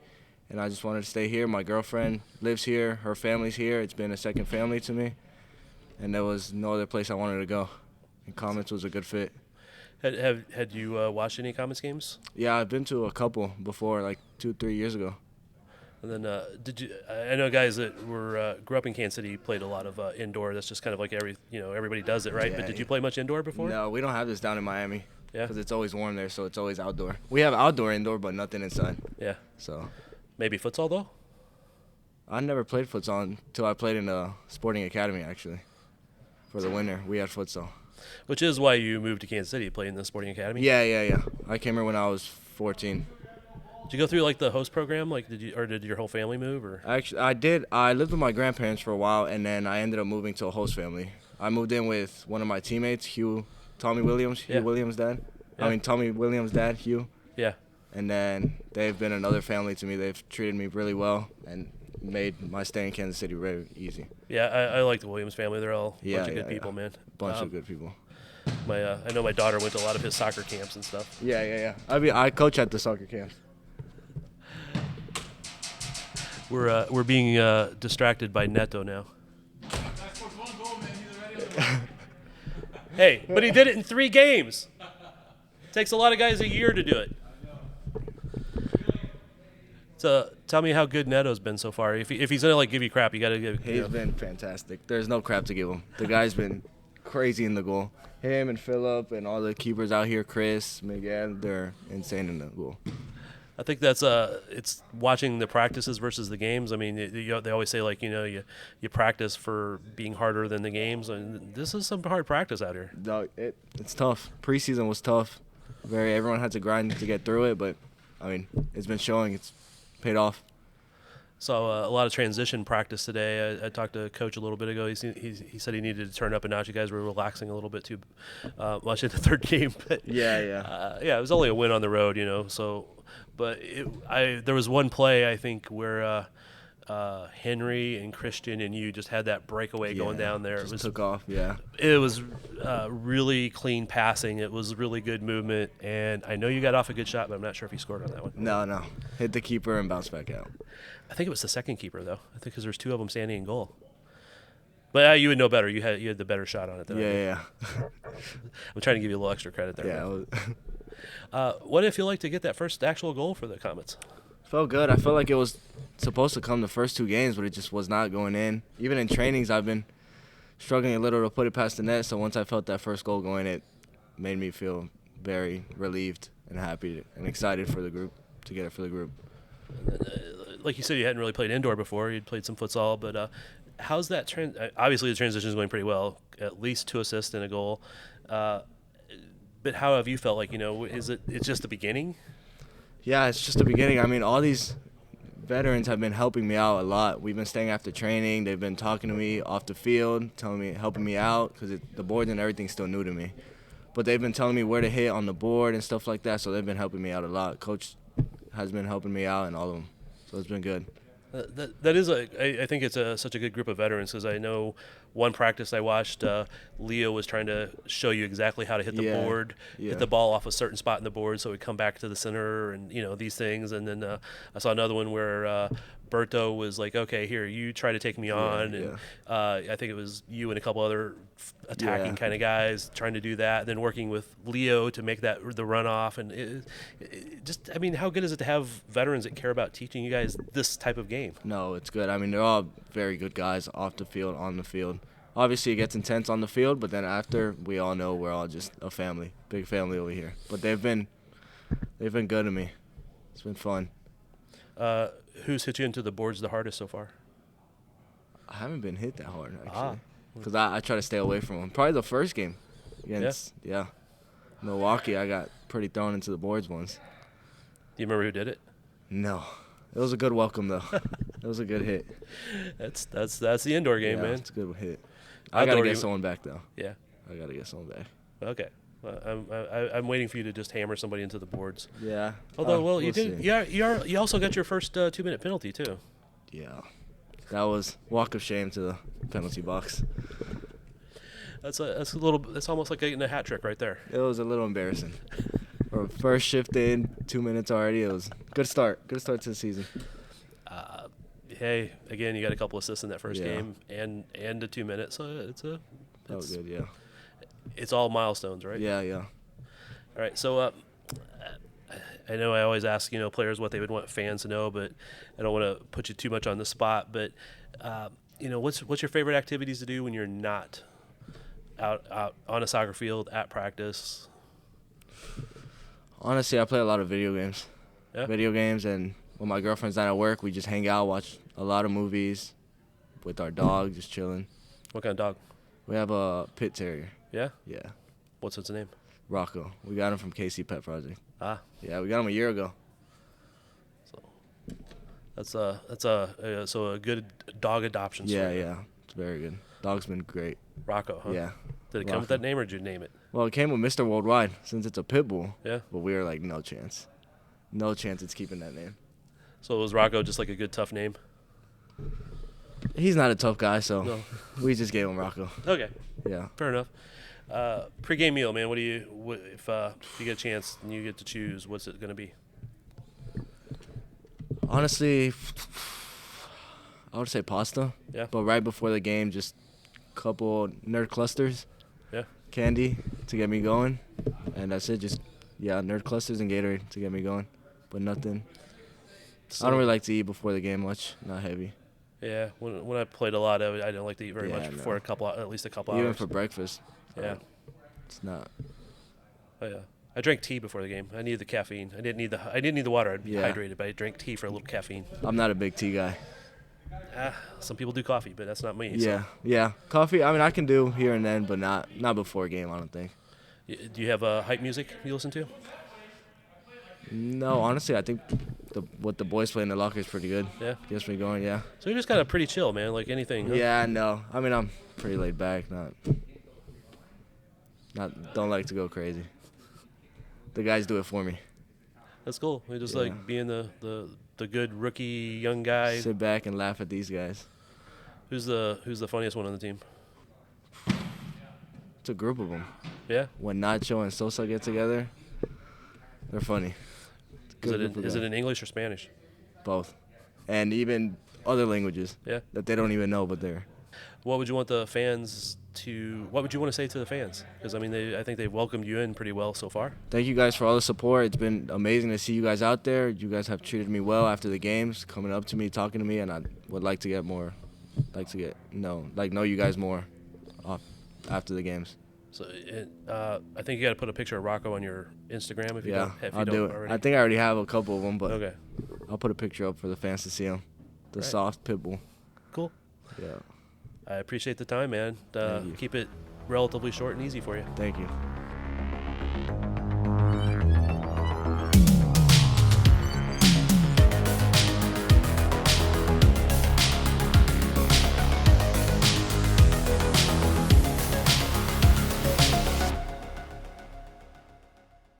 And I just wanted to stay here. My girlfriend lives here. Her family's here. It's been a second family to me. And there was no other place I wanted to go. And Comets was a good fit. Had you watched any Comets games? Yeah, I've been to a couple before, like 2-3 years ago. And then did you? I know guys that grew up in Kansas City played a lot of indoor. That's just kind of like everybody does it, right? Yeah, but did you play much indoor before? No, we don't have this down in Miami. Yeah. Because it's always warm there, so it's always outdoor. We have outdoor, indoor, but nothing inside. Yeah. So. Maybe futsal though. I never played futsal until I played in a sporting academy actually. For the winter, we had futsal. Which is why you moved to Kansas City, played in the sporting academy. Yeah. I came here when I was 14. Did you go through like the host program? Like, did your whole family move? Or Actually, I did. I lived with my grandparents for a while, and then I ended up moving to a host family. I moved in with one of my teammates, Tommy Williams' dad. Yeah. Tommy Williams' dad, Hugh. Yeah. And then they've been another family to me. They've treated me really well and made my stay in Kansas City very easy. Yeah, I like the Williams family. They're all a bunch of good people, man. Bunch of good people. I know my daughter went to a lot of his soccer camps and stuff. Yeah. I coach at the soccer camps. We're being distracted by Neto now. Hey, but he did it in 3 games. Takes a lot of guys a year to do it. So tell me how good Neto's been so far. If he's gonna give you crap, you gotta give. He's been fantastic. There's no crap to give him. The guy's been crazy in the goal. Him and Phillip and all the keepers out here, Chris, Miguel, they're insane in the goal. I think that's it's watching the practices versus the games. I mean, they always say you practice for being harder than the games, and this is some hard practice out here. No, it's tough. Preseason was tough. Everyone had to grind to get through it, but I mean, it's been showing. It's paid off. So a lot of transition practice today. I talked to Coach a little bit ago. He said he needed to turn up a notch. You guys were relaxing a little bit too much in the third game. But Yeah. It was only a win on the road, So, but there was one play I think where Henry and Christian and you just had that breakaway going down there. It took off. Yeah. It was really clean passing. It was really good movement, and I know you got off a good shot, but I'm not sure if you scored on that one. No. Hit the keeper and bounced back out. I think it was the second keeper though. I think because there's 2 of them standing in goal. But you would know better. You had the better shot on it than I did. Yeah. I'm trying to give you a little extra credit there. Yeah. What did it feel like to get that first actual goal for the Comets? Felt good. I felt like it was supposed to come the first 2 games, but it just was not going in. Even in trainings, I've been struggling a little to put it past the net. So once I felt that first goal going, it made me feel very relieved and happy and excited for the group, to get it for the group. Like you said, you hadn't really played indoor before. You'd played some futsal, but how's that obviously the transition is going pretty well, at least 2 assists and a goal. But how have you felt? Like, it's just the beginning? Yeah, it's just the beginning. I mean, all these veterans have been helping me out a lot. We've been staying after training. They've been talking to me off the field, helping me out, because the boards and everything's still new to me. But they've been telling me where to hit on the board and stuff like that, so they've been helping me out a lot. Coach has been helping me out and all of them, so it's been good. That is I think it's such a good group of veterans, because I know one practice I watched, Leo was trying to show you exactly how to hit the board, hit the ball off a certain spot in the board so it would come back to the center, and these things. And then I saw another one where Berto was like, okay, here, you try to take me on. And I think it was you and a couple other attacking kind of guys trying to do that, and then working with Leo to make the runoff. And I mean, how good is it to have veterans that care about teaching you guys this type of game? No, it's good. I mean, they're all very good guys off the field, on the field. Obviously, it gets intense on the field, but then after, we all know we're all just a family, big family over here. But they've been good to me. It's been fun. Who's hit you into the boards the hardest so far? I haven't been hit that hard, actually, because I try to stay away from them. Probably the first game against Milwaukee, I got pretty thrown into the boards once. Do you remember who did it? No. It was a good welcome, though. It was a good hit. That's the indoor game, man. It's a good hit. I got to get someone back, though. Yeah. I got to get someone back. Okay. I'm waiting for you to just hammer somebody into the boards. Yeah. Although, you did. Yeah. You also got your first 2-minute penalty too. Yeah. That was walk of shame to the penalty box. That's almost like getting a hat trick right there. It was a little embarrassing. Our first shift in, 2 minutes already. It was good start. Good start to the season. Hey, again, you got a couple assists in that first game and a 2 minutes, so that was good. Yeah. It's all milestones, right? Yeah. All right, so I know I always ask players what they would want fans to know, but I don't want to put you too much on the spot. But what's your favorite activities to do when you're not out on a soccer field at practice? Honestly, I play a lot of video games. Yeah? Video games, and when my girlfriend's not at work, we just hang out, watch a lot of movies with our dog, just chilling. What kind of dog? We have a pit terrier. Yeah? Yeah. What's its name? Rocco. We got him from KC Pet Project. Ah. Yeah, we got him a year ago. So that's a good dog adoption story. Yeah. It's very good. Dog's been great. Rocco, huh? Yeah. Did it come with that name, or did you name it? Well, it came with Mr. Worldwide, since it's a pit bull. Yeah. But we were like, no chance. No chance it's keeping that name. So was Rocco just like a good, tough name? He's not a tough guy, so No. we just gave him Rocco. Okay. Yeah. Fair enough. Pre-game meal, man. If you get a chance and you get to choose, what's it going to be? Honestly, I would say pasta. Yeah. But right before the game, just a couple nerd clusters. Yeah. Candy to get me going. And that's it. Just, nerd clusters and Gatorade to get me going. But nothing. I don't really like to eat before the game much. Not heavy. Yeah. When I played a lot of it, I didn't like to eat very much before at least a couple hours. Even for breakfast. Yeah. It's not. Oh, yeah. I drank tea before the game. I needed the caffeine. I didn't need the water. I'd be hydrated, but I drank tea for a little caffeine. I'm not a big tea guy. Some people do coffee, but that's not me. Yeah. Coffee, I mean, I can do here and then, but not before a game, I don't think. Do you have hype music you listen to? No, honestly, I think what the boys play in the locker is pretty good. Yeah. Gets me going, yeah. So you're just kind of pretty chill, man, like anything. Huh? Yeah, no. I mean, I'm pretty laid back, don't like to go crazy. The guys do it for me. That's cool. We just like being the good rookie young guy. Sit back and laugh at these guys. Who's the funniest one on the team? It's a group of them. Yeah. When Nacho and Sosa get together, they're funny. Is it in English or Spanish? Both, and even other languages. Yeah. That they don't even know, but they're. What would you want the fans to? What would you want to say to the fans? Because I mean, I think they've welcomed you in pretty well so far. Thank you guys for all the support. It's been amazing to see you guys out there. You guys have treated me well after the games, coming up to me, talking to me, and I would like to get more. Know you guys more. after the games. So I think you got to put a picture of Rocco on your Instagram if you Yeah, don't. If I'll you do don't it. already. I think I already have a couple of them, but Okay. I'll put a picture up for the fans to see them. The Right. soft pit bull. Cool. Yeah. I appreciate the time, man. Thank you. Keep it relatively short and easy for you. Thank you.